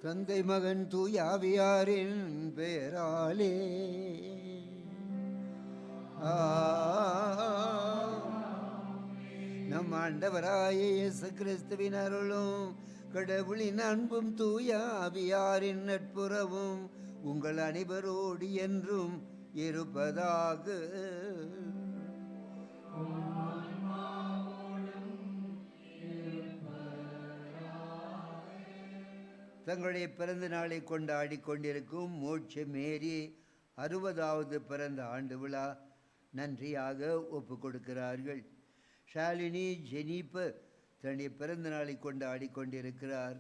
தந்தை மகன் தூயாவியாரின் பெயராலே நம் ஆண்டவராய இயேசு கிறிஸ்துவின் அருளும் கடவுளின் அன்பும் தூயாவியாரின் நட்புறவும் உங்கள் அனைவரோடு என்றும் இருப்பதாக. தங்களுடைய பிறந்த நாளை கொண்டாடி கொண்டிருக்கும் மோட்ச மேரி 60வது பிறந்த ஆண்டு விழா நன்றியாக ஒப்பு கொடுக்கிறார்கள். ஷாலினி ஜெனிபர் தன்னுடைய பிறந்த நாளை கொண்டாடி கொண்டிருக்கிறார்,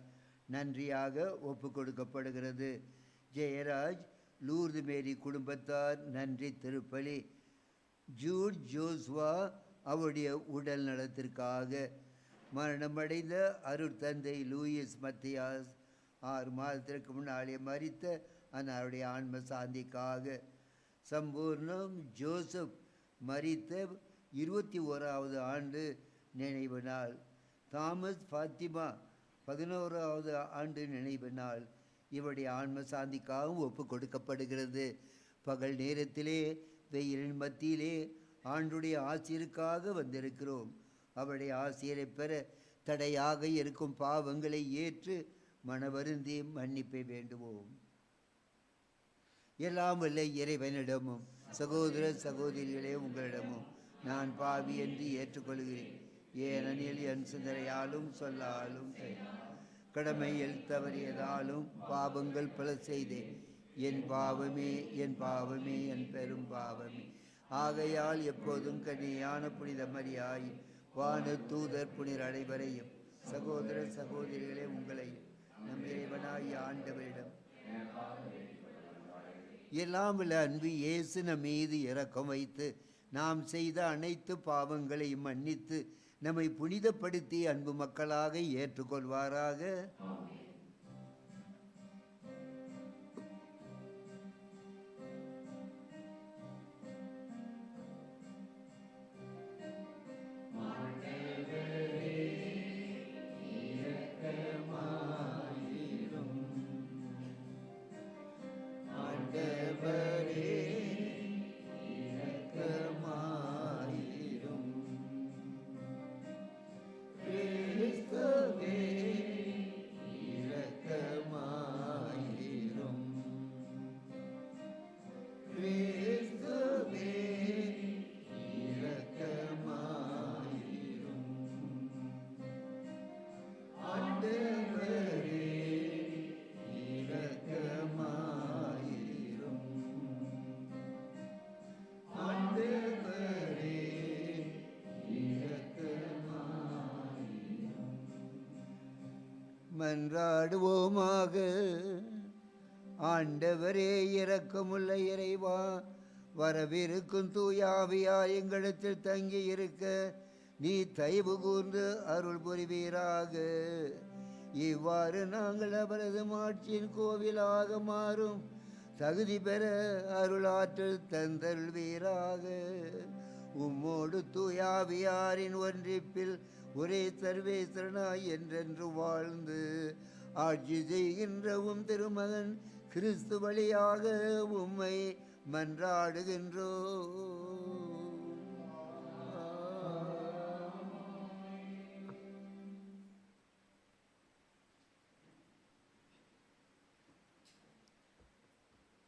நன்றியாக ஒப்பு கொடுக்கப்படுகிறது. ஜெயராஜ் லூர்து மேரி குடும்பத்தார் நன்றி திருப்பலி. ஜூட் ஜோஸ்வா அவருடைய உடல் நலத்திற்காக. மரணமடைந்த அருட்தந்தை லூயிஸ் மத்தியாஸ் 6 மாதத்திற்கு முன்னாலே மரித்த அவருடைய ஆன்ம சாந்திக்காக. சம்பூர்ணம் ஜோசப் மரித்த 21வது ஆண்டு நினைவு நாள். தாமஸ் ஃபாத்திமா 11வது ஆண்டு நினைவு நாள். இவருடைய ஆன்ம சாந்திக்காகவும் ஒப்பு கொடுக்கப்படுகிறது. பகல் நேரத்திலே வெயிலின் மத்தியிலே ஆண்டுடைய ஆசிரியருக்காக வந்திருக்கிறோம். அவருடைய ஆசிரியரை பெற தடையாக இருக்கும் பாவங்களை ஏற்று மனவருந்தி மன்னிப்பை வேண்டுவோம். எல்லாம் வல்ல இறைவனிடமும் சகோதர சகோதரிகளே உங்களிடமும் நான் பாவி என்று ஏற்றுக்கொள்கிறேன். ஏனெனில் என் சிந்தனையாலும் சொல்லாலும் கடமையில் தவறியதாலும் பாவங்கள் பல செய்தேன். என் பாவமே என் பாவமே என் பெரும் பாவமே. ஆகையால் எப்போதும் கன்னியான புனித மரியாய் வான தூதர் புனிதர் அனைவரையும் சகோதர சகோதரிகளே உங்களையும் நம் இறைவனாய் ஆண்டவரிடம் எல்லாம் உள்ள அன்பு இயேசு நம் மீது இரக்கம் வைத்து நாம் செய்த அனைத்து பாவங்களையும் மன்னித்து நம்மை புனிதப்படுத்தி அன்பு மக்களாக ஏற்றுக்கொள்வாராக. மன்றாடுவோமாக. ஆண்டவரே இரக்கமுள்ள இறைவா, வரவிருக்கும் தூயாவியா எங்களிடத்தில் தங்கி இருக்க நீ தயவு கூர்ந்து அருள் புரிவீராக. இவ்வாறு நாங்கள் அவரது மாட்சியின் கோவிலாக மாறும் தகுதி பெற அருளாற்றல் தந்தருள்வீராக. உம்மோடு தூயாவியாரின் ஒன்றிப்பில் ஒரே சர்வேஸ்வரனாய் என்றென்று வாழ்ந்து ஆட்சி செய்கின்றவும் திருமகன் கிறிஸ்து வழியாக உம்மை மன்றாடுகின்றோ.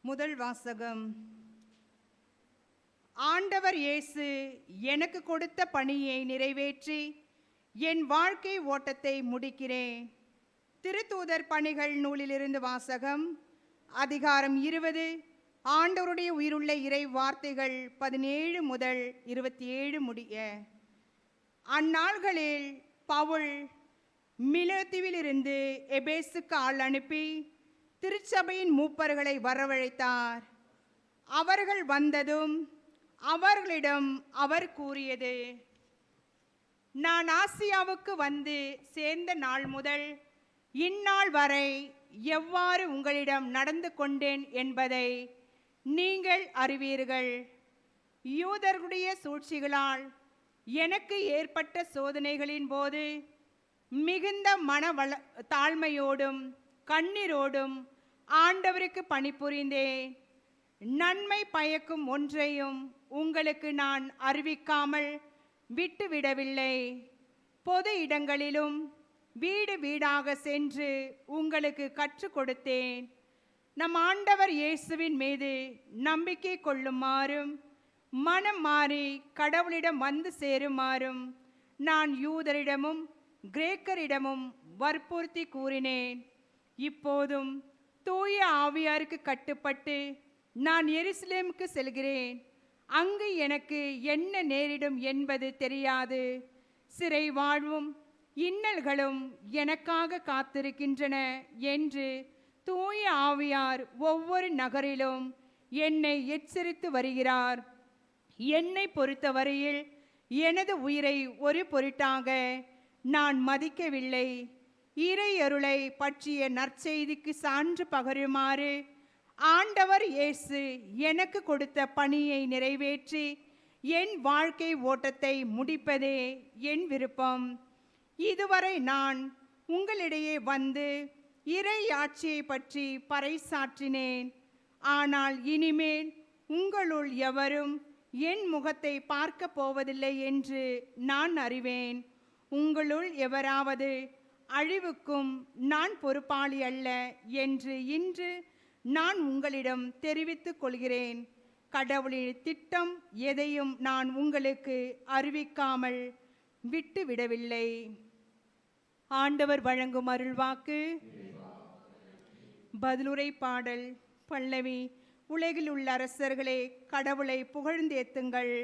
முதல் வாசகம். ஆண்டவர் இயேசு எனக்கு கொடுத்த பணியை நிறைவேற்றி என் வாழ்க்கை ஓட்டத்தை முடிக்கிறேன். திருத்தூதர் பணிகள் நூலிலிருந்து வாசகம். அதிகாரம் 20. ஆண்டவருடைய உயிருள்ள இறை வார்த்தைகள் 17 முதல் 27 முடிய. அந்நாள்களில் பவுல் மிலேத்துவிலிருந்து எபேசுக்கு ஆள் அனுப்பி திருச்சபையின் மூப்பர்களை வரவழைத்தார். அவர்கள் வந்ததும் அவர்களிடம் அவர் கூறியது: நான் ஆசியாவுக்கு வந்து சேர்ந்த நாள் முதல் இந்நாள் வரை எவ்வாறு உங்களிடம் நடந்து கொண்டேன் என்பதை நீங்கள் அறிவீர்கள். யூதர்களுடைய சூழ்ச்சிகளால் எனக்கு ஏற்பட்ட சோதனைகளின் போது மிகுந்த தாழ்மையோடும் கண்ணீரோடும் ஆண்டவருக்கு பணிபுரிந்தேன். நன்மை பயக்கும் ஒன்றையும் உங்களுக்கு நான் அறிவிக்காமல் விட்டுவிடவில்லை. பொது இடங்களிலும் வீடு வீடாக சென்று உங்களுக்கு கற்றுக் கொடுத்தேன். நம் ஆண்டவர் இயேசுவின் மீது நம்பிக்கை கொள்ளுமாறும் மனம் மாறி கடவுளிடம் வந்து சேருமாறும் நான் யூதரிடமும் கிரேக்கரிடமும் வற்புறுத்தி கூறினேன். இப்போதும் தூய ஆவியாருக்கு கட்டுப்பட்டு நான் எருசலேமுக்கு செல்கிறேன். அங்கு எனக்கு என்ன நேரிடும் என்பது தெரியாது. சிறை வாழ்வும் இன்னல்களும் எனக்காக காத்திருக்கின்றன என்று தூய ஆவியார் ஒவ்வொரு நகரிலும் என்னை எச்சரித்து வருகிறார். என்னை பொறுத்தவரையில் எனது உயிரை ஒரு பொருட்டாக நான் மதிக்கவில்லை. இறையருளை பற்றிய நற்செய்திக்கு சான்று பகருமாறு ஆண்டவர் இயேசு எனக்கு கொடுத்த பணியை நிறைவேற்றி என் வாழ்க்கை ஓட்டத்தை முடிப்பதே என் விருப்பம். இதுவரை நான் உங்களிடையே வந்து இறை ஆட்சியை பற்றி பறைசாற்றினேன். ஆனால் இனிமேல் உங்களுள் எவரும் என் முகத்தை பார்க்க போவதில்லை என்று நான் அறிவேன். உங்களுள் எவராவது அழிவுக்கும் நான் பொறுப்பாளி அல்ல என்று இன்று நான் உங்களிடம் தெரிவித்துக் கொள்கிறேன். கடவுளின் திட்டம் எதையும் நான் உங்களுக்கு அறிவிக்காமல் விட்டுவிடவில்லை. ஆண்டவர் வழங்கும் அருள்வாக்கு. பதிலுரை பாடல். பல்லவி. உலகில் உள்ள அரசர்களே கடவுளை புகழ்ந்தேத்துங்கள்.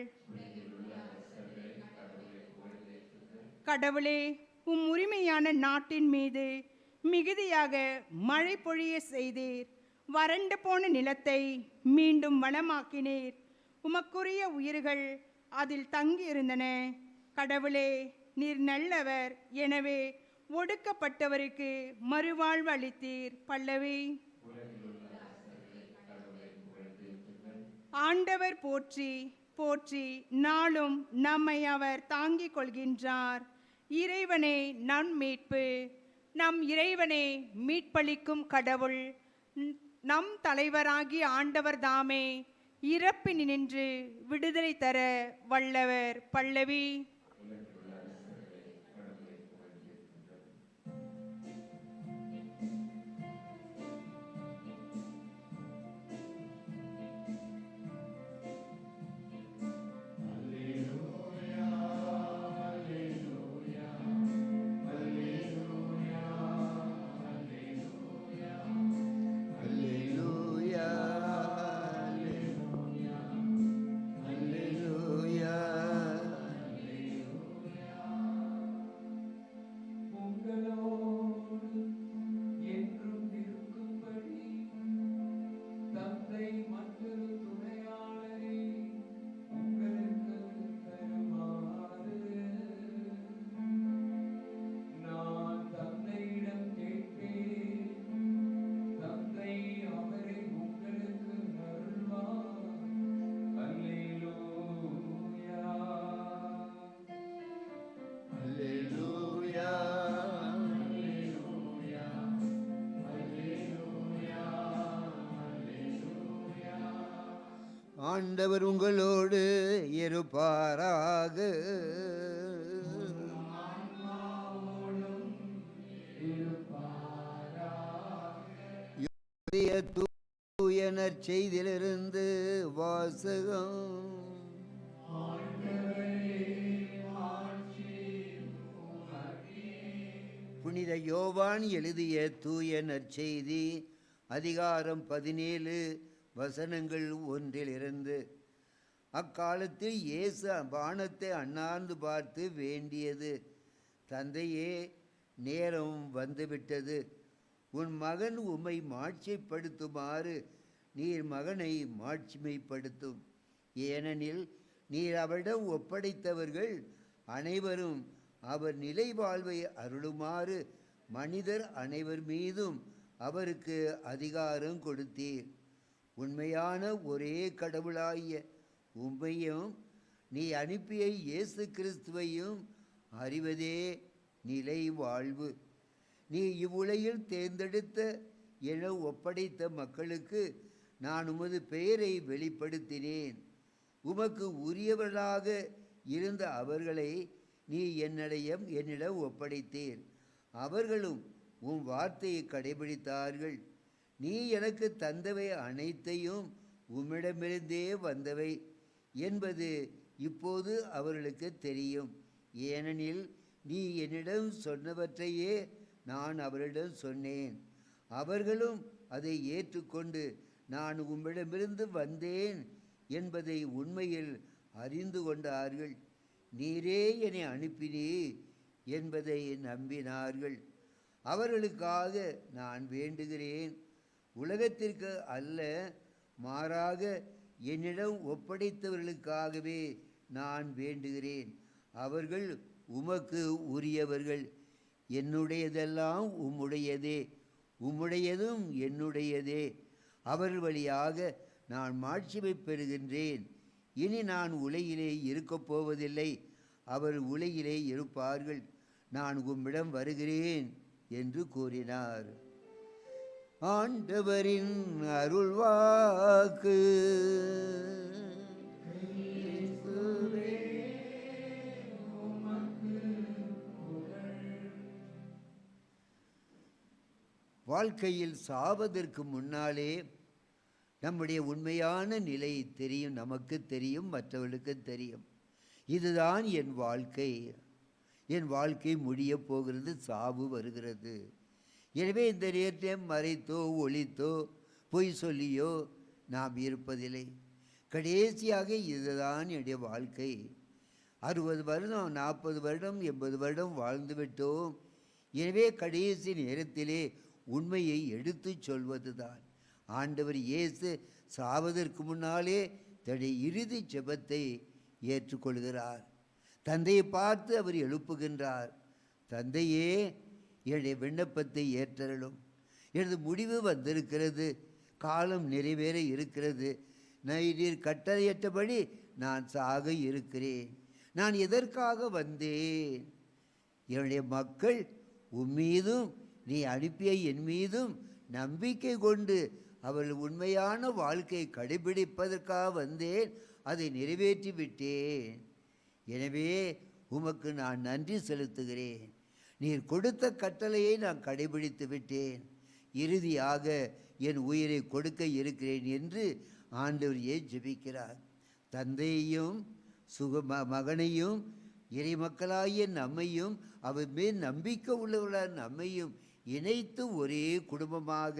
கடவுளே, உம் உரிமையான நாட்டின் மீது மிகுதியாக மழை பொழிய செய்தீர். வறண்டு போன நிலத்தை மீண்டும் வளமாக்கினீர். உமக்குரிய உயிர்கள் அதில் தங்கியிருந்தன. கடவுளே, நீர் நல்லவர். எனவே ஒடுக்கப்பட்டவருக்கு மறுவாழ்வு அளித்தீர். பல்லவி. ஆண்டவர் போற்றி போற்றி, நாளும் நம்மை அவர் தாங்கிக் கொள்கின்றார். இறைவனே நம் மீட்பு. நம் இறைவனே மீட்பளிக்கும் கடவுள். நம் தலைவராகிய ஆண்டவர் தாமே இறப்பினின்று விடுதலை தர வல்லவர். பல்லவி. ஆண்டவர் உங்களோடு இருப்பாராக. தூய நற்செய்தியிலிருந்து வாசகம். புனித யோவான் எழுதிய தூய நற்செய்தி அதிகாரம் 17 வசனங்கள் 1 அக்காலத்தில் இயேசு வானத்தை அண்ணாந்து பார்த்து வேண்டியது, தந்தையே, நேரம் வந்துவிட்டது. உன் மகன் உம்மை மாட்சிப்படுத்துமாறு நீர் மகனை மாட்சிமைப்படுத்தும். ஏனெனில் நீர் அவரிடம் ஒப்படைத்தவர்கள் அனைவரும் அவர் நிலை வாழ்வை அருளுமாறு மனிதர் அனைவர் மீதும் அவருக்கு அதிகாரம் கொடுத்தீர். உண்மையான ஒரே கடவுளாகிய உம்மையும் நீ அனுப்பிய இயேசு கிறிஸ்துவையும் அறிவதே நிலை வாழ்வு. நீ இவ்வுலகில் தேர்ந்தெடுத்த என ஒப்படைத்த மக்களுக்கு நான் உமது பெயரை வெளிப்படுத்தினேன். உமக்கு உரியவர்களாக இருந்த அவர்களை நீ என்னிடம் ஒப்படைத்தீர். அவர்களும் உம் வார்த்தையை கடைபிடித்தார்கள். நீ எனக்கு தந்தவை அனைத்தையும் உம்மிடமிருந்தே வந்தவை என்பது இப்போது அவர்களுக்கு தெரியும். ஏனெனில் நீ என்னிடம் சொன்னவற்றையே நான் அவரிடம் சொன்னேன். அவர்களும் அதை ஏற்றுக்கொண்டு நான் உம்மிடமிருந்து வந்தேன் என்பதை உண்மையில் அறிந்து கொண்டார்கள். நீரே என்னை அனுப்பினீர் என்பதை நம்பினார்கள். அவர்களுக்காக நான் வேண்டுகிறேன். உலகத்திற்கு அல்ல, மாறாக என்னிடம் ஒப்படைத்தவர்களுக்காகவே நான் வேண்டுகிறேன். அவர்கள் உமக்கு உரியவர்கள். என்னுடையதெல்லாம் உம்முடையதே, உம்முடையதும் என்னுடையதே. அவர்கள் வழியாக நான் மாட்சிமை பெறுகின்றேன். இனி நான் உலகிலே இருக்கப் போவதில்லை, அவர் உலகிலே இருப்பார்கள். நான் உம்மிடம் வருகிறேன் என்று கூறினார். ஆண்டவரின் அருள்வாக்கு. வாழ்க்கையில் சாவதற்கு முன்னாலே நம்முடைய உண்மையான நிலை தெரியும், நமக்கு தெரியும், மற்றவர்களுக்கு தெரியும். இதுதான் என் வாழ்க்கை, என் வாழ்க்கை முடியப் போகிறது, சாவு வருகிறது. எனவே இந்த நேரத்தில் மறைத்தோ ஒளித்தோ பொய் சொல்லியோ நாம் இருப்பதில்லை. கடைசியாக இதுதான் என்னுடைய வாழ்க்கை. 60 வருடம் 40 வருடம் 80 வருடம் வாழ்ந்து விட்டோம். எனவே கடைசி நேரத்திலே உண்மையை எடுத்து சொல்வது தான். ஆண்டவர் இயேசு சாவதற்கு முன்னாலே தன்னுடைய இறுதி ஜெபத்தை ஏற்றுக்கொள்கிறார். தந்தையை பார்த்து அவர் எழுப்புகின்றார். தந்தையே, என்னுடைய விண்ணப்பத்தை ஏற்றலும். எனது முடிவு வந்திருக்கிறது, காலம் நிறைவேற இருக்கிறது. நீர் கட்டளையிட்டபடி நான் சாக இருக்கிறேன். நான் எதற்காக வந்தேன்? என்னுடைய மக்கள் உம்மீதும் நீ அனுப்பிய என் மீதும் நம்பிக்கை கொண்டு அவர்கள் உண்மையான வாழ்க்கையை கடைபிடிப்பதற்காக வந்தேன். அதை நிறைவேற்றி விட்டேன். எனவே உமக்கு நான் நன்றி செலுத்துகிறேன். நீர் கொடுத்த கட்டளையை நான் கடைபிடித்து விட்டேன். இறுதியாக என் உயிரை கொடுக்க இருக்கிறேன் என்று ஆண்டவர் ஜெபிக்கிறார். தந்தையையும் மகனையும் இறைமக்களாகிய நம்மையும் அவர் மேல் நம்பிக்கை உள்ளவர்களாக நம்மையும் இணைத்து ஒரே குடும்பமாக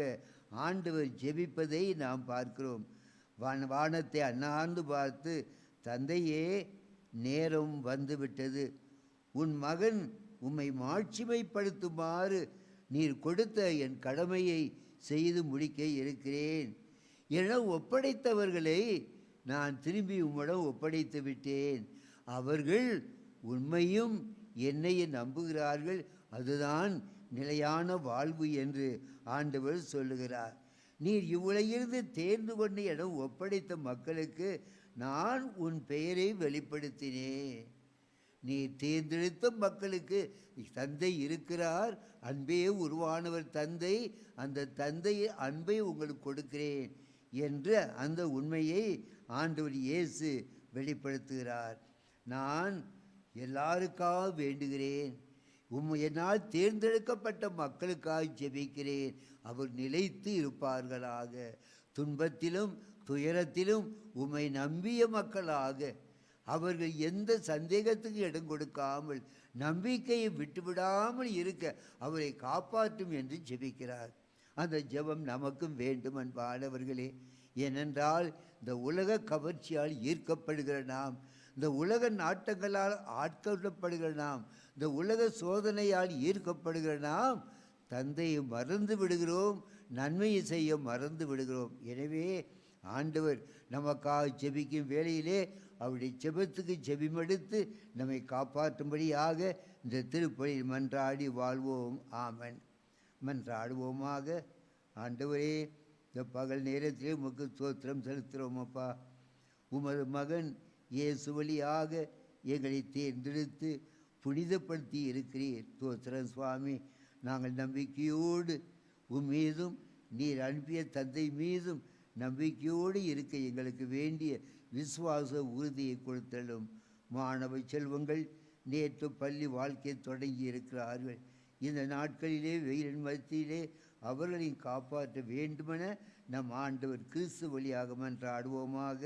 ஆண்டவர் ஜெபிப்பதை நாம் பார்க்கிறோம். வானத்தை அண்ணாந்து பார்த்து, தந்தையே, நேரம் வந்துவிட்டது. உன் மகன் உம்மை மாட்சிமைப்படுத்துமாறு நீர் கொடுத்த என் கடமையை செய்து முடிக்க இருக்கிறேன் என ஒப்படைத்தவர்களை நான் திரும்பி உம்மிடம் ஒப்படைத்து விட்டேன். அவர்கள் உண்மையும் என்னையும் நம்புகிறார்கள். அதுதான் நிலையான வாழ்வு என்று ஆண்டவர் சொல்லுகிறார். நீர் இவ்வுலகிலிருந்து தேர்ந்து கொண்டு என ஒப்படைத்த மக்களுக்கு நான் உன் பெயரை வெளிப்படுத்தினேன். நீ தேர்ந்தெடுத்த மக்களுக்கு தந்தை இருக்கிறார், அன்பே உருவானவர் தந்தை, அந்த தந்தை அன்பை உங்களுக்கு கொடுக்கிறேன் என்ற அந்த உண்மையை ஆண்டவர் இயேசு வெளிப்படுத்துகிறார். நான் எல்லாருக்காக வேண்டுகிறேன். என்னால் தேர்ந்தெடுக்கப்பட்ட மக்களுக்காக ஜெபிக்கிறேன். அவர் நிலைத்து இருப்பார்களாக. துன்பத்திலும் துயரத்திலும் உம்மை நம்பிய மக்களாக அவர்கள் எந்த சந்தேகத்துக்கு இடம் கொடுக்காமல் நம்பிக்கையை விட்டுவிடாமல் இருக்க அவரை காப்பாற்றும் என்று ஜெபிக்கிறார். அந்த ஜெபம் நமக்கும் வேண்டும் அன்பானவர்களே. ஏனென்றால் இந்த உலக கவர்ச்சியால் ஈர்க்கப்படுகிற நாம், இந்த உலக நாட்டங்களால் ஆட்கொள்ளப்படுகிற நாம், இந்த உலக சோதனையால் ஈர்க்கப்படுகிற நாம் தந்தையை மறந்து விடுகிறோம், நன்மையை செய்ய மறந்து விடுகிறோம். எனவே ஆண்டவர் நமக்காக ஜெபிக்கும் வேளையிலே அவருடைய ஜெபத்துக்கு ஜெபிமெடுத்து நம்மை காப்பாற்றும்படியாக இந்த திருப்பலியில் மன்றாடி வாழ்வோம். ஆமன். மன்றாடுவோமாக. ஆண்டவரே, இந்த பகல் நேரத்திலே உமக்கு ஸ்தோத்திரம் செலுத்துகிறோம் அப்பா. உமது மகன் இயேசு வழியாக எங்களை தேர்ந்தெடுத்து புனிதப்படுத்தி இருக்கிறீர். ஸ்தோத்திரம் சுவாமி. நாங்கள் நம்பிக்கையோடு மீதும் நீர் அனுப்பிய தந்தை மீதும் நம்பிக்கையோடு இருக்க எங்களுக்கு வேண்டிய விசுவாச உறுதியை கொடுத்தலும். மாணவ செல்வங்கள் நேற்று பள்ளி வாழ்க்கை தொடங்கி இருக்கிறார்கள். இந்த நாட்களிலே வெயிலின் மத்தியிலே அவர்களையும் காப்பாற்ற வேண்டுமென நம் ஆண்டவர் கிறிஸ்து வழியாக மன்றாடுவோமாக.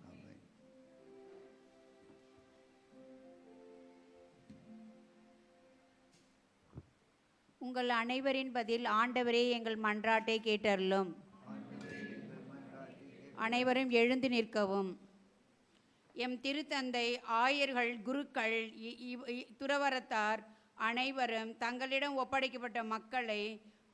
ஆமென். உங்கள் அனைவரின் பதில் ஆண்டவரே எங்கள் மன்றாட்டை கேட்டருளும். அனைவரும் எழுந்து நிற்கவும். எம் திருத்தந்தை, ஆயர்கள், குருக்கள், துறவரத்தார் அனைவரும் தங்களிடம் ஒப்படைக்கப்பட்ட மக்களை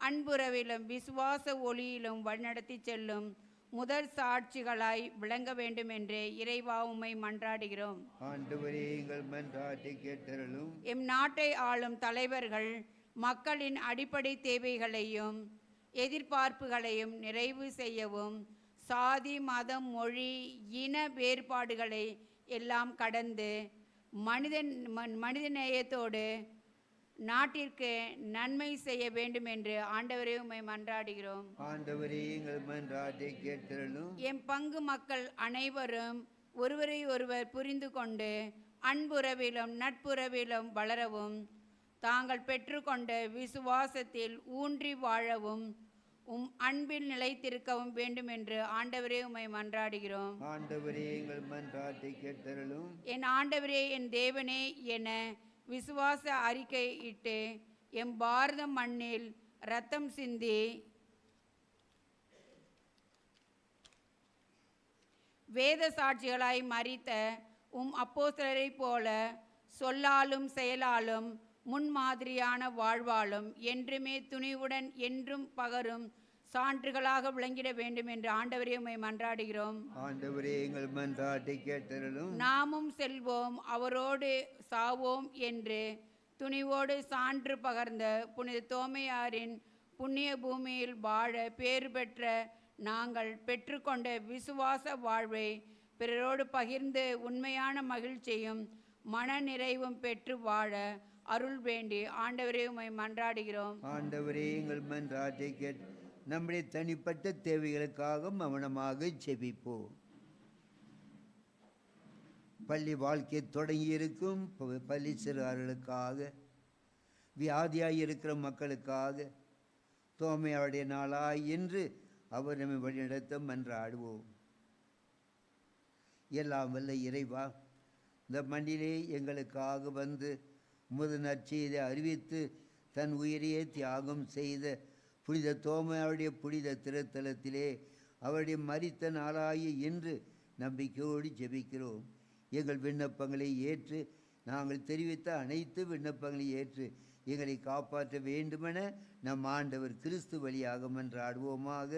அன்புறவிலும் விசுவாச ஒளியிலும் வழிநடத்தி செல்லும் முதல் சாட்சிகளாய் விளங்க வேண்டும் என்று இறைவா உம்மை மன்றாடுகிறோம். ஆண்டவரே எங்கள் மன்றாட்டை கேட்டருளும். எம் நாட்டை ஆளும் தலைவர்கள் மக்களின் அடிப்படை தேவைகளையும் எதிர்பார்ப்புகளையும் நிறைவு செய்யவும் சாதி, மதம், மொழி, இன வேறுபாடுகளை எல்லாம் கடந்து மனிதநேயத்தோடு நாட்டிற்கு நன்மை செய்ய வேண்டும் என்று ஆண்டவரே உம்மை மன்றாடுகிறோம். ஆண்டவரே எங்கள் மன்றாட்டை கேட்டருளும். எம் பங்கு மக்கள் அனைவரும் ஒருவரை ஒருவர் புரிந்து கொண்டு அன்புறவிலும் நட்புறவிலும் வளரவும் தாங்கள் பெற்றுக்கொண்ட விசுவாசத்தில் ஊன்றி வாழவும் அன்பில் நிலைத்திருக்கவும் வேண்டும் என்று ஆண்டவரே உம்மை மன்றாடுகிறோம். ஆண்டவரே எங்கள் மன்றாட்டை கேட்டருளும். என் ஆண்டவரே, என் தேவனே என விசுவாச அறிக்கை இட்டு எம் பாரத மண்ணில் இரத்தம் சிந்தி வேத சாட்சிகளாய் மரித்த அப்போஸ்தலரை போல சொல்லாலும் செயலாலும் முன்மாதிரியான வாழ்வாலும் என்றுமே துணிவுடன் என்றும் பகரும் சான்றுகளாக விளங்கிட வேண்டும் என்று ஆண்டவரே உம்மை மன்றாடுகிறோம். ஆண்டவரே எங்கள் மன்றாட்டை கேட்டருளும். நாமும் செல்வோம், அவரோடு சாவோம் என்று துணிவோடு சான்று பகர்ந்த புனித தோமையாரின் புண்ணிய பூமியில் வாழ பேறு பெற்ற நாங்கள் பெற்றுக்கொண்ட விசுவாச வாழ்வை பிறரோடு பகிர்ந்து உண்மையான மகிழ்ச்சியும் மன நிறைவும் பெற்று வாழ அருள் வேண்டி ஆண்டவரே உம்மை மன்றாடுகிறோம். ஆண்டவரே எங்கள் மன்றாட்டை கேட்டு நம்முடைய தனிப்பட்ட தேவைகளுக்காக மௌனமாக ஜெபிப்போம். பள்ளி வாழ்க்கை தொடங்கி இருக்கும் பள்ளி சிறார்களுக்காக, வியாதியாய் இருக்கிற மக்களுக்காக, தோமையாவுடைய நாளாய் என்று அவர் நம்மை வழிநடத்த மன்றாடுவோம். எல்லாம் வல்ல இறைவா, இந்த மண்ணிலே எங்களுக்காக வந்து உமது நற்செய்தியை அறிவித்து தன் உயிரையே தியாகம் செய்த புனித தோமையாவுடைய புனித திருத்தலத்திலே அவருடைய மரித்த நாளாகி இன்று நம்பிக்கையோடு ஜெபிக்கிறோம். எங்கள் விண்ணப்பங்களை ஏற்று, நாங்கள் தெரிவித்த அனைத்து விண்ணப்பங்களை ஏற்று எங்களை காப்பாற்ற வேண்டுமென நம் ஆண்டவர் கிறிஸ்து வழியாக மன்றாடுவோமாக.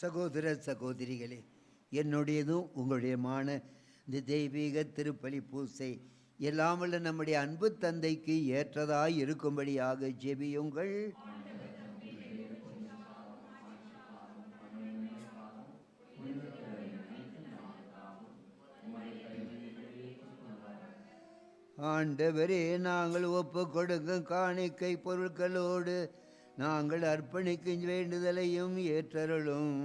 சகோதர சகோதரிகளே, என்னுடையதும் உங்களுடையமான இந்த தெய்வீக திருப்பலி பூசை எல்லாம் வல்ல நம்முடைய அன்பு தந்தைக்கு ஏற்றதாய் இருக்கும்படியாக ஜெபியுங்கள். ஆண்டவரே, நாங்கள் ஒப்பு கொடுக்கும் காணிக்கை பொருட்களோடு நாங்கள் அர்ப்பணிக்கும் வேண்டுதலையும் ஏற்றருளும்.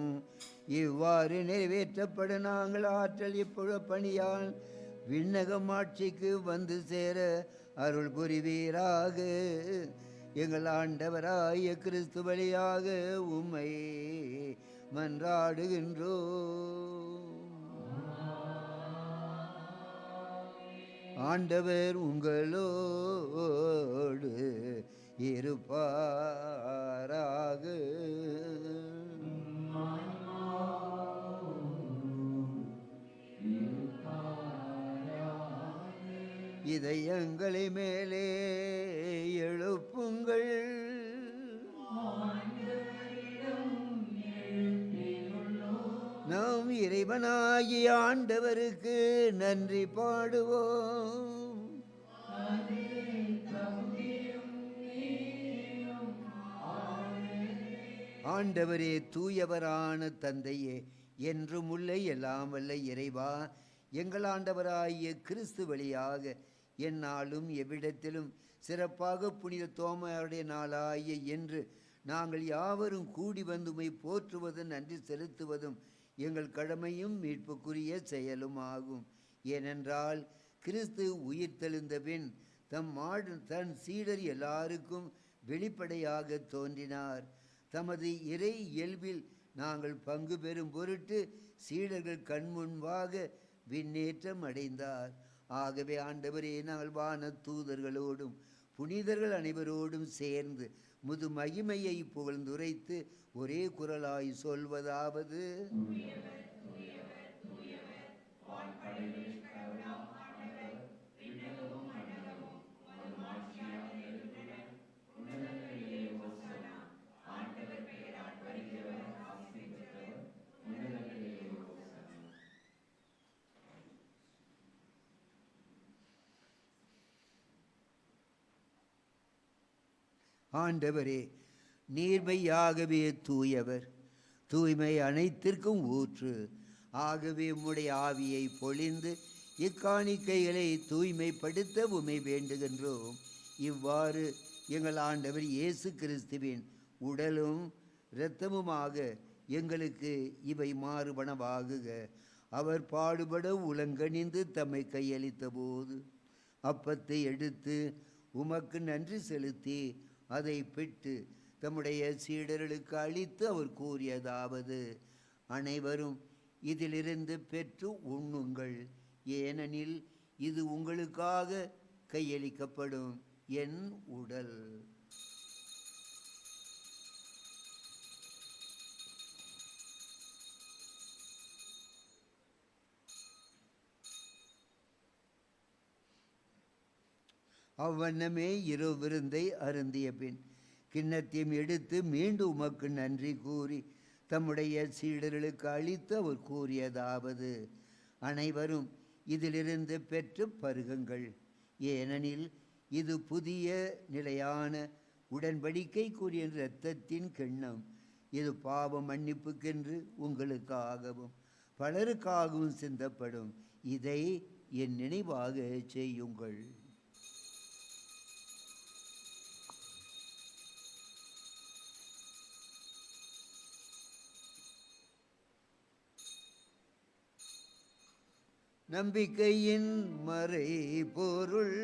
இவ்வாறு நிறைவேற்றப்பட நாங்கள் ஆற்றல் இப்பொழுது பணியால் விண்ணகம் ஆட்சிக்கு வந்து சேர அருள் புரிவீராக. எங்கள் ஆண்டவராய கிறிஸ்து வழியாக உம்மை மன்றாடுகின்றோம். ஆண்டவர் உங்களோடு இருப்பாராக. இதயங்களை மேலே எழுப்புங்கள். நாம் இறைவனாகிய ஆண்டவருக்கு நன்றி பாடுவோம். ஆண்டவரே, தூயவரான தந்தையே, என்றும் உள்ள எல்லாம் வல்ல இறைவா, எங்கள் ஆண்டவராகிய கிறிஸ்து வழியாக எந்நாளும் எவ்விடத்திலும் சிறப்பாக புனித தோமையுடைய நாளாகிய என்று நாங்கள் யாவரும் கூடி வந்துமை போற்றுவதும் நன்றி செலுத்துவதும் எங்கள் கடமையும் மீட்புக்குரிய செயலும் ஆகும். ஏனென்றால் கிறிஸ்து உயிர்த்தெழுந்த பின் தன் சீடர் எல்லாருக்கும் வெளிப்படையாக தோன்றினார். தமது இறை இயல்பில் நாங்கள் பங்கு பெறும் பொருட்டு சீடர்கள் கண்முன்பாக விண்ணேற்றம் அடைந்தார். ஆகவே ஆண்டவரே, நாங்கள் வான தூதர்களோடும் புனிதர்கள் அனைவரோடும் சேர்ந்து முது மகிமையை புகழ்ந்துரைத்து ஒரே குரலாய் சொல்வதாவது: ஆண்டவரே, நீர்மையாகவே தூயவர், தூய்மை அனைத்திற்கும் ஊற்று. ஆகவே உம்முடைய ஆவியை பொழிந்து இக்காணிக்கைகளை தூய்மைப்படுத்த உம்மை வேண்டுகின்றோம். இவ்வாறு எங்கள் ஆண்டவர் இயேசு கிறிஸ்துவின் உடலும் இரத்தமுமாக எங்களுக்கு இவை மாறுபனவாகுக. அவர் பாடுபட உலங்கணிந்து தம்மை கையளித்த போது அப்பத்தை எடுத்து உமக்கு நன்றி செலுத்தி அதை பெற்று தம்முடைய சீடர்களுக்கு அளித்து அவர் கூறியதாவது: அனைவரும் இதிலிருந்து பெற்று உண்ணுங்கள், ஏனெனில் இது உங்களுக்காக கையளிக்கப்படும் என் உடல். அவ்வண்ணமே இரு விருந்தை அருந்திய பின் கிண்ணத்தையும் எடுத்து மீண்டும் உமக்கு நன்றி கூறி தம்முடைய சீடர்களுக்கு அளித்து அவர் கூறியதாவது: அனைவரும் இதிலிருந்து பெற்று பருகுங்கள், ஏனெனில் இது புதிய நிலையான உடன்படிக்கைக்குரிய இரத்தத்தின் கிண்ணம். இது பாவ மன்னிப்புக்கென்று உங்களுக்காகவும் பலருக்காகவும் சிந்தப்படும். இதை என் நினைவாக செய்யுங்கள். நம்பிக்கையின் மறை பொருள்.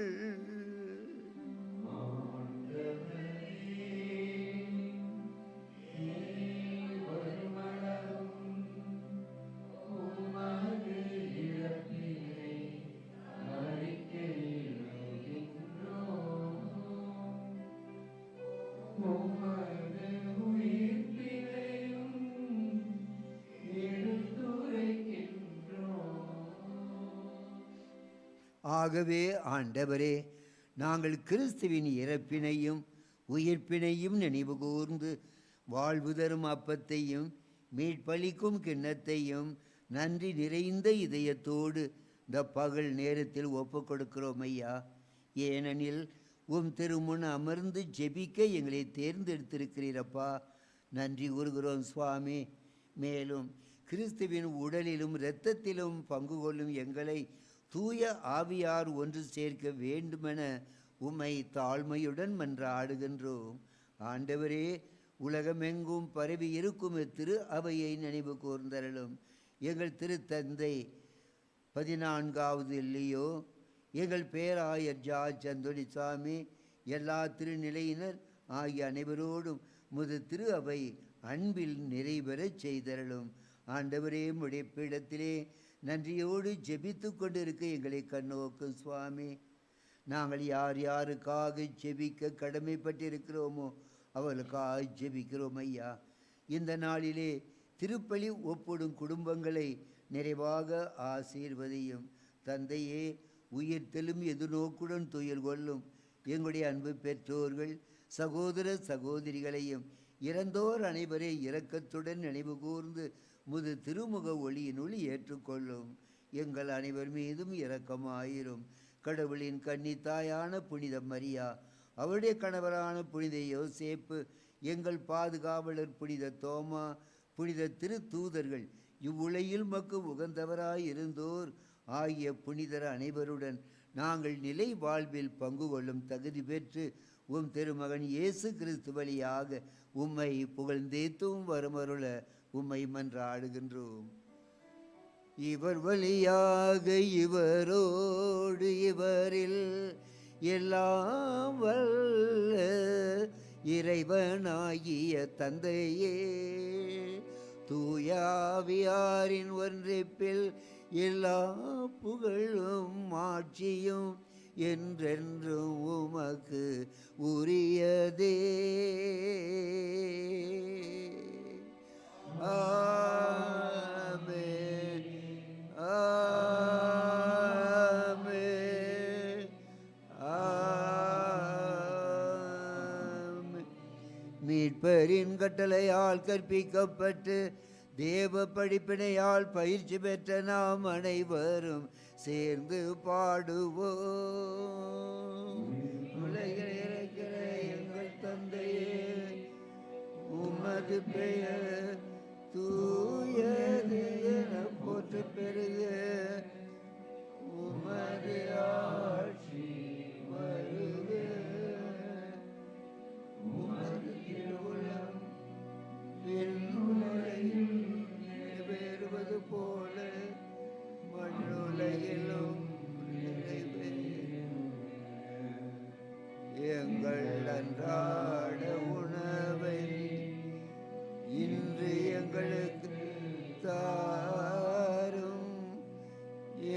ஆகவே ஆண்டவரே, நாங்கள் கிறிஸ்துவின் இறப்பினையும் உயிர்ப்பினையும் நினைவு கூர்ந்து வாழ்வு தரும் அப்பத்தையும் மீட்பளிக்கும் கிண்ணத்தையும் நன்றி நிறைந்த இதயத்தோடு இந்த பகல் நேரத்தில் ஒப்பு கொடுக்கிறோம் ஐயா. ஏனெனில் திருமுன் அமர்ந்து ஜெபிக்க எங்களை தேர்ந்தெடுத்திருக்கிறீரப்பா. நன்றி கூறுகிறோம் சுவாமி. மேலும் கிறிஸ்துவின் உடலிலும் இரத்தத்திலும் பங்கு கொள்ளும் எங்களை தூய ஆவியார் ஒன்று சேர்க்க வேண்டுமென உம்மை தாழ்மையுடன் மன்றாடுகின்றோம். ஆண்டவரே, உலகமெங்கும் பரவி இருக்கும் திரு அவையை நினைவு கூர்ந்தருளும். எங்கள் திருத்தந்தை 14வது இல்லையோ, எங்கள் பேராயர் ஜார்ஜ் அந்தோணிசாமி, எல்லா திருநிலையினர் ஆகிய அனைவரோடும் திரு அவை அன்பில் நிறைவேறச் செய்தருளும். ஆண்டவரே, உம்முடைய பீடத்திலே நன்றியோடு ஜெபித்து கொண்டிருக்க எங்களை கண்ணோக்கும் சுவாமி. நாங்கள் யார் யாருக்காக ஜெபிக்க கடமைப்பட்டிருக்கிறோமோ அவளுக்காக ஜெபிக்கிறோம் ஐயா. இந்த நாளிலே திருப்பலி ஒப்பிடும் குடும்பங்களை நிறைவாக ஆசீர்வதியும். தந்தையே, உயிர்த்தெழும் எதிர்நோக்குடன் துயில் கொள்ளும் எங்களுடைய அன்பு பெற்றோர்கள், சகோதர சகோதரிகளையும் இறந்தோர் அனைவரை இரக்கத்துடன் நினைவு கூர்ந்து திருமுக ஒளியினுள் ஏற்றுக்கொள்ளும். எங்கள் அனைவர் மீதும் இரக்கமாயிரும். கடவுளின் கன்னித்தாயான புனித மரியா, அவருடைய கணவரான புனித யோசேப்பு, எங்கள் பாதுகாவலர் புனித தோமா, புனித திருத்தூதர்கள், இவ்வுலகில் மக்கு உகந்தவராய் இருந்தோர் ஆகிய புனிதர் அனைவருடன் நாங்கள் நிலை வாழ்வில் பங்கு கொள்ளும் தகுதி பெற்று திருமகன் இயேசு கிறிஸ்து வழியாக உம்மை புகழ்ந்தேத்தும் வருமருள உம்மை மன்றாடுகின்றோம். இவர் வழியாக இவரோடு இவரில் எல்லாம் வல்ல இறைவனாகிய தந்தையே, தூயாவியாரின் ஒன்றிப்பில் எல்லா புகழும் ஆட்சியும் என்றென்றும் உமக்கு உரியதே. ஆமென், ஆமென், ஆமென். மீட்பரின் கட்டளையால் கற்பிக்கப்பட்டு தேவ படிப்பினையால் பயிற்சி பெற்ற நாம் அனைவரும் சேர்ந்து பாடுவோம். உலகில் இருக்கிற எங்கள் தந்தையே, உமது பெயர் தூயது என போற்று பெருக, உமது ஆட்சி வருக, உமது திருவுளம் விண்ணுலகில் நிறைவேறுவது போல மண்ணுலகிலும் நிறைவேறும். எங்கள் அன்றாட உணவை இன்று எங்களுக்கு தாரும்.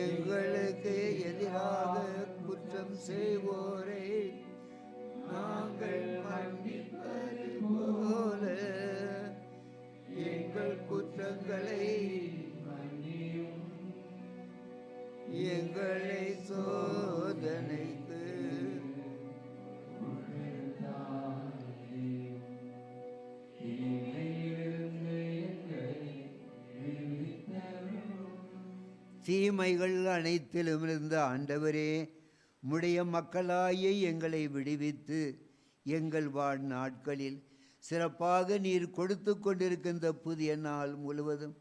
எங்களுக்கு எதிராக குற்றம் செய்வோரை நாங்கள் மன்னிப்பது போல எங்கள் குற்றங்களை மன்னியும். எங்களை சோதனைக்கு தீமைகள் அனைத்திலும் இருந்த ஆண்டவரே, உம்முடைய மக்களாகிய எங்களை விடுவித்து எங்கள் வாழ்நாட்களில் சிறப்பாக நீர் கொடுத்து கொண்டிருக்கின்ற புதிய நாள் முழுவதும்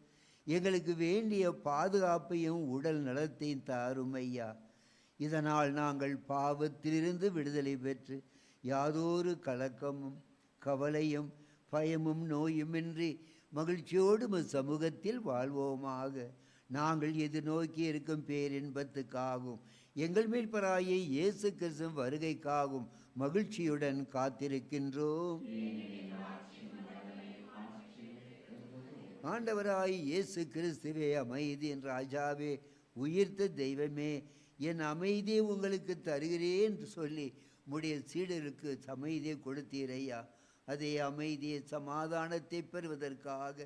எங்களுக்கு வேண்டிய பாதுகாப்பையும் உடல் நலத்தையும் தாரும் ஐயா. இதனால் நாங்கள் பாவத்திலிருந்து விடுதலை பெற்று யாதொரு கலக்கமும் கவலையும் பயமும் நோயுமின்றி மகிழ்ச்சியோடு சமூகத்தில் வாழ்வோமாக. நாங்கள் எதிர்நோக்கி இருக்கும் பேரின்பத்துக்காகவும் எங்கள் மீட்பராகிய இயேசு கிறிஸ்து வருகைக்காகவும் மகிழ்ச்சியுடன் காத்திருக்கின்றோம். ஆண்டவராய் இயேசு கிறிஸ்துவே, அமைதியின் ராஜாவே, உயிர்த்த தெய்வமே, என் அமைதியை உங்களுக்கு தருகிறேன் என்று சொல்லி உம்முடைய சீடருக்கு அமைதியை கொடுத்தீரையா. அதே அமைதியை சமாதானத்தை பெறுவதற்காக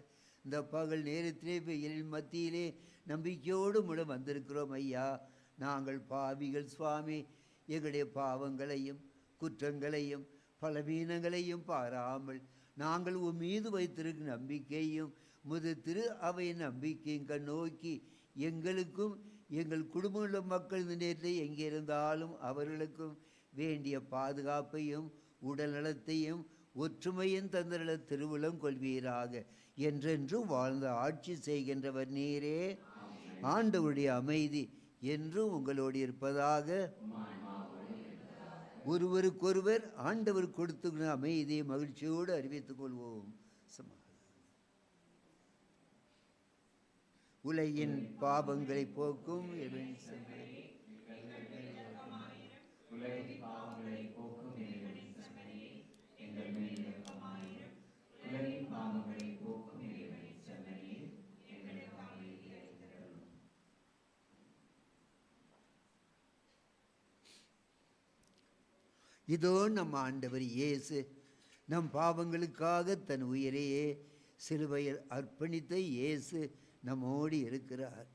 இந்த பகல் நேரத்திலே வெயிலின் மத்தியிலே நம்பிக்கையோடு முடம் வந்திருக்கிறோம் ஐயா. நாங்கள் பாவிகள் சுவாமி. எங்களுடைய பாவங்களையும் குற்றங்களையும் பலவீனங்களையும் பாராமல் நாங்கள் உன் மீது வைத்திருக்கும் நம்பிக்கையும் முது திரு அவையின் நம்பிக்கையும் கண்ணோக்கி எங்களுக்கும் எங்கள் குடும்பமுள்ள மக்கள் இந்த நேரத்தில் எங்கே இருந்தாலும் அவர்களுக்கும் வேண்டிய பாதுகாப்பையும் உடல் நலத்தையும் ஒற்றுமையும் தந்திரள திருவுளம் கொள்வீராக. என்றென்றும் வாழ்ந்த ஆட்சி செய்கின்றவர் நீரே. ஆண்டவருடைய அமைதி என்றும் உங்களோடு இருப்பதாக. ஒருவருக்கொருவர் ஆண்டவர் கொடுத்துக்கிற அமைதியை மகிழ்ச்சியோடு அறிவித்துக் கொள்வோம். உலகின் பாவங்களை போக்கும் இறைவன் செம்மறி. இதோ நம் ஆண்டவர் இயேசு நம் பாவங்களுக்காக தன் உயிரையே சிலுவையில் அர்ப்பணித்த இயேசு நம்மோடு இருக்கிறார்.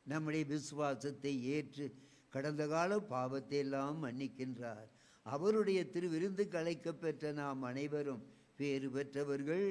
நம்முடைய விசுவாசத்தை ஏற்று கடந்த கால பாவத்தை எல்லாம் மன்னிக்கின்றார். அவருடைய திருவிருந்துக்கு அழைக்கப் பெற்ற நாம் அனைவரும் பேறு பெற்றவர்கள்.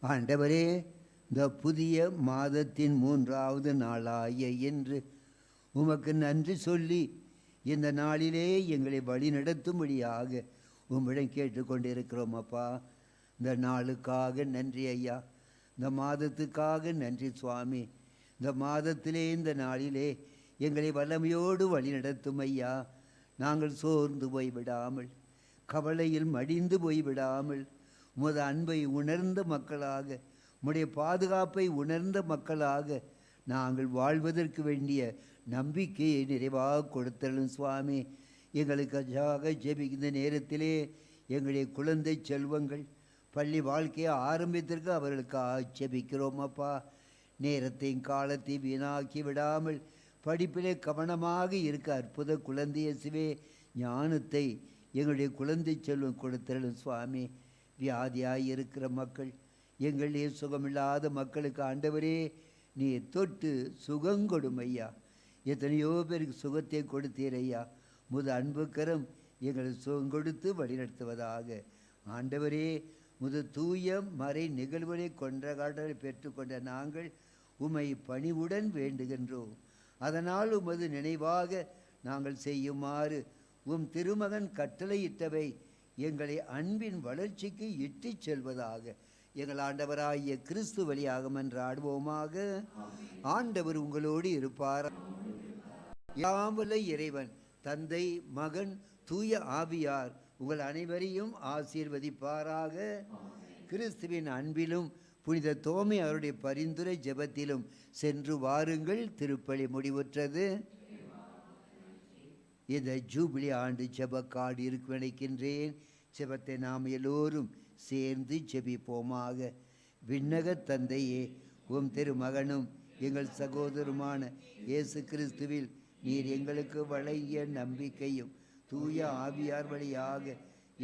ஆண்டவரே, இந்த புதிய மாதத்தின் 3வது நாளாய இன்று உமக்கு நன்றி சொல்லி இந்த நாளிலே எங்களை வழி நடத்தும்படியாக உம்மிடம் கேட்டுக்கொண்டிருக்கிறோம் அப்பா. இந்த நாளுக்காக நன்றி ஐயா, இந்த மாதத்துக்காக நன்றி சுவாமி. இந்த மாதத்திலே இந்த நாளிலே எங்களை வல்லமையோடு வழி நடத்தும் ஐயா. நாங்கள் சோர்ந்து போய்விடாமல், கவலையில் மடிந்து போய்விடாமல், உமது அன்பை உணர்ந்த மக்களாக, உம்முடைய பாதுகாப்பை உணர்ந்த மக்களாக நாங்கள் வாழ்வதற்கு வேண்டிய நம்பிக்கையை நிறைவாக கொடுத்தலும் சுவாமி. எங்களுக்காக ஜெபிக்கின்ற நேரத்திலே எங்களுடைய குழந்தை செல்வங்கள் பள்ளி வாழ்க்கையை ஆரம்பித்திற்கு அவர்களுக்காக ஜெபிக்கிறோம் அப்பா. நேரத்தையும் காலத்தையும் வீணாக்கி விடாமல் படிப்பிலே கவனமாக இருக்க அற்புத குழந்தை இயேசுவே ஞானத்தை எங்களுடைய குழந்தை செல்வம் கொடுத்தலும் சுவாமி. வியாதியாய் இருக்கிற மக்கள், எங்களே சுகமில்லாத மக்களுக்கு ஆண்டவரே நீ தொட்டு சுகங்கொடும் ஐயா. எத்தனையோ பேருக்கு சுகத்தை கொடுத்தீர் ஐயா. முது அன்புக்கரம் எங்களை சுகம் கொடுத்து வழிநடத்துவதாக. ஆண்டவரே, முது தூய மறை நிகழ்வுகளை கொண்டகாட்டலை பெற்றுக்கொண்ட நாங்கள் உம்மை பணிவுடன் வேண்டுகின்றோம். அதனால் உமது நினைவாக நாங்கள் செய்யுமாறு உம் திருமகன் கட்டளையிட்டவை எங்களை அன்பின் வளர்ச்சிக்கு இட்டுச் செல்வதாக எங்கள் ஆண்டவராகிய கிறிஸ்து வழியாக மன்றாடுவோமாக. ஆண்டவர் உங்களோடு இருப்பார். யாவல்ல இறைவன் தந்தை, மகன், தூய ஆவியார் உங்கள் அனைவரையும் ஆசீர்வதிப்பாராக. கிறிஸ்துவின் அன்பிலும் புனித தோமை அவருடைய பரிந்துரை ஜெபத்திலும் சென்று வாருங்கள். திருப்பலி முடிவுற்றது. இந்த ஜூபிலி ஆண்டு ஜெபக்காடு இருக்க நினைக்கின்றேன். ஜெபத்தை நாம் எல்லோரும் சேர்ந்து ஜெபிப்போமாக. விண்ணக தந்தையே, உம் திருமகனும் எங்கள் சகோதரருமான இயேசு கிறிஸ்துவில் நீர் எங்களுக்கு வழங்கிய நம்பிக்கையும் தூய ஆவியார் வழியாக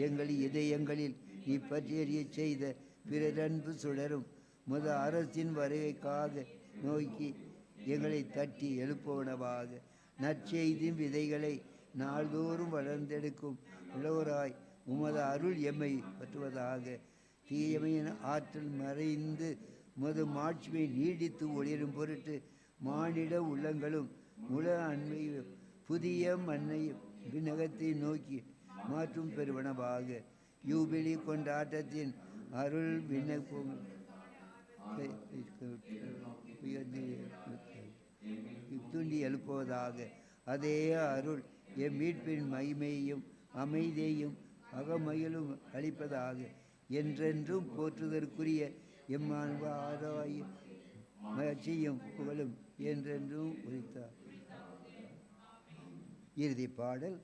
எங்கள் இதயங்களில் நீ பற்றியறிய செய்த பிறரன்பு சுடரும் முத அரசின் வருகைக்காக நோக்கி எங்களை தட்டி எழுப்புவனவாக நற்செய்தின் விதைகளை நாள்தோறும் வளர்ந்தெடுக்கும் இளவராய் உமது அருள் எம்மை பற்றுவதாக. தீயமையின் ஆற்றல் மறைந்து உமது மாட்சிமை நீடித்து ஒளிரும் பொருட்டு மானிட உள்ளங்களும் முழ அன்மையும் புதிய மண்ணையும் விண்ணகத்தை நோக்கி மாற்றும் பெறுவனவாக. யூபிலி கொண்டாட்டத்தின் அருள் விண்ணப்பம் துண்டி எழுப்புவதாக. அதே அருள் எம் மீட்பின் மகிமையையும் அமைதியையும் அகமயிலும் அளிப்பதாக. என்றென்றும் போற்றுதற்குரிய எம்மாராய மகிழ்ச்சியும் புகழும் என்றென்றும் உரித்தார். இறுதி பாடல்.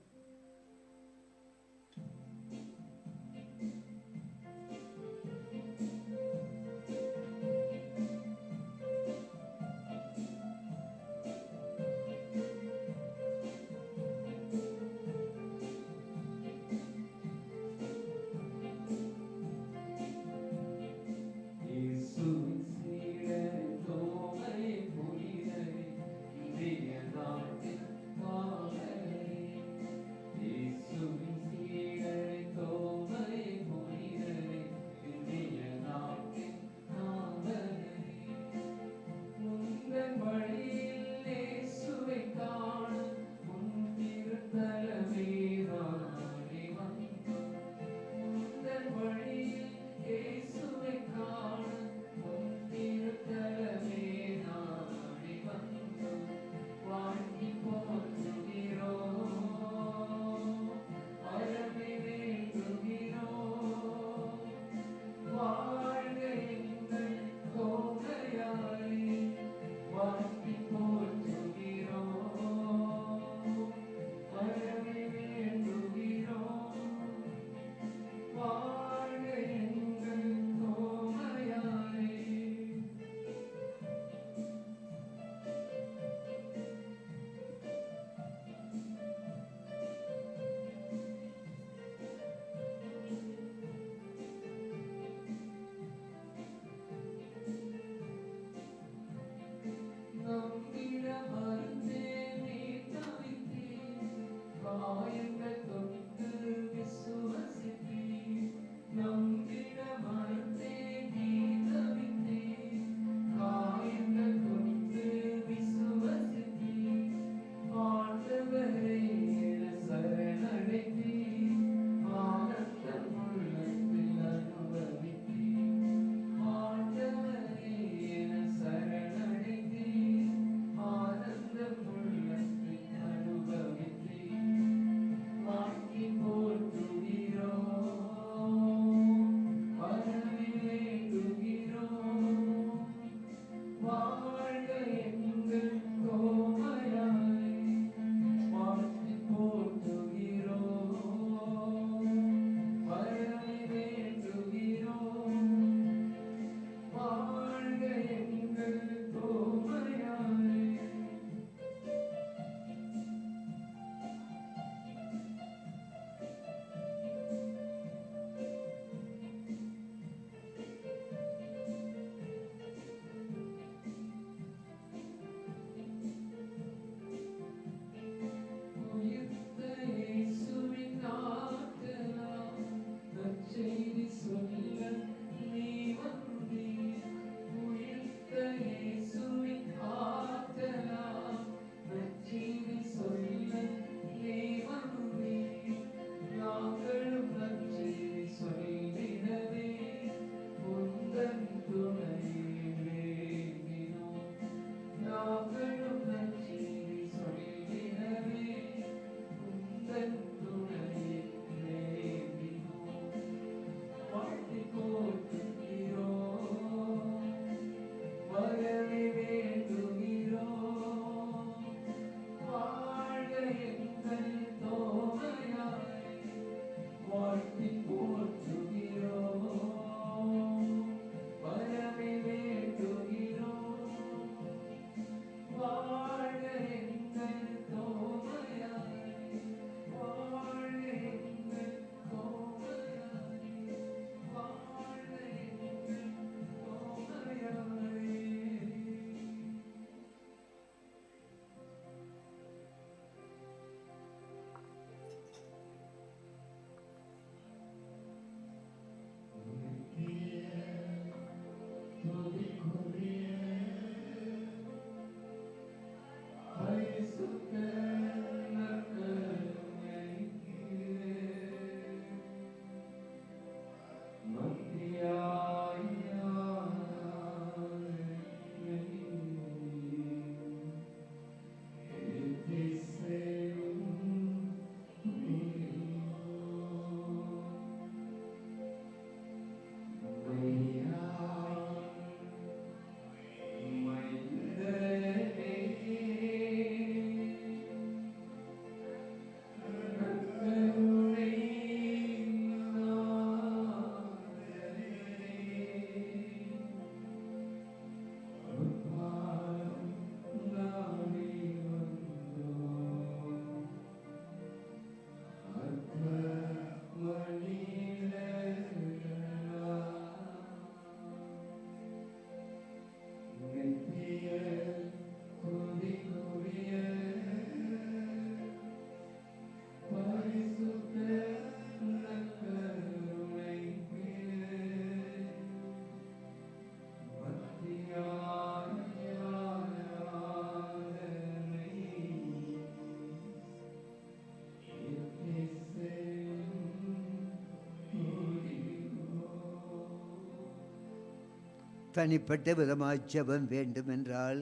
தனிப்பட்ட விதமாய் ஜெபம் வேண்டுமென்றால்,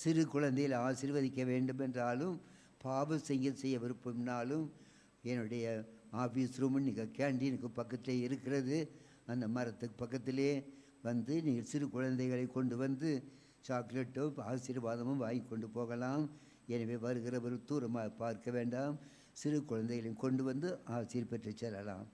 சிறு குழந்தையில் ஆசீர்வதிக்க வேண்டுமென்றாலும், பாவம் செய்ய விருப்பம்னாலும், என்னுடைய ஆஃபீஸ் ரூமு நீங்கள் கேண்டீனுக்கு பக்கத்திலே இருக்கிறது. அந்த மரத்துக்கு பக்கத்திலே வந்து நீங்கள் சிறு குழந்தைகளை கொண்டு வந்து சாக்லேட்டோ ஆசீர்வாதமும் வாங்கி கொண்டு போகலாம். எனவே வருகிறவர் தூரமாக பார்க்க வேண்டாம், சிறு குழந்தைகளையும் கொண்டு வந்து ஆசீர் பெற்று செல்லலாம்.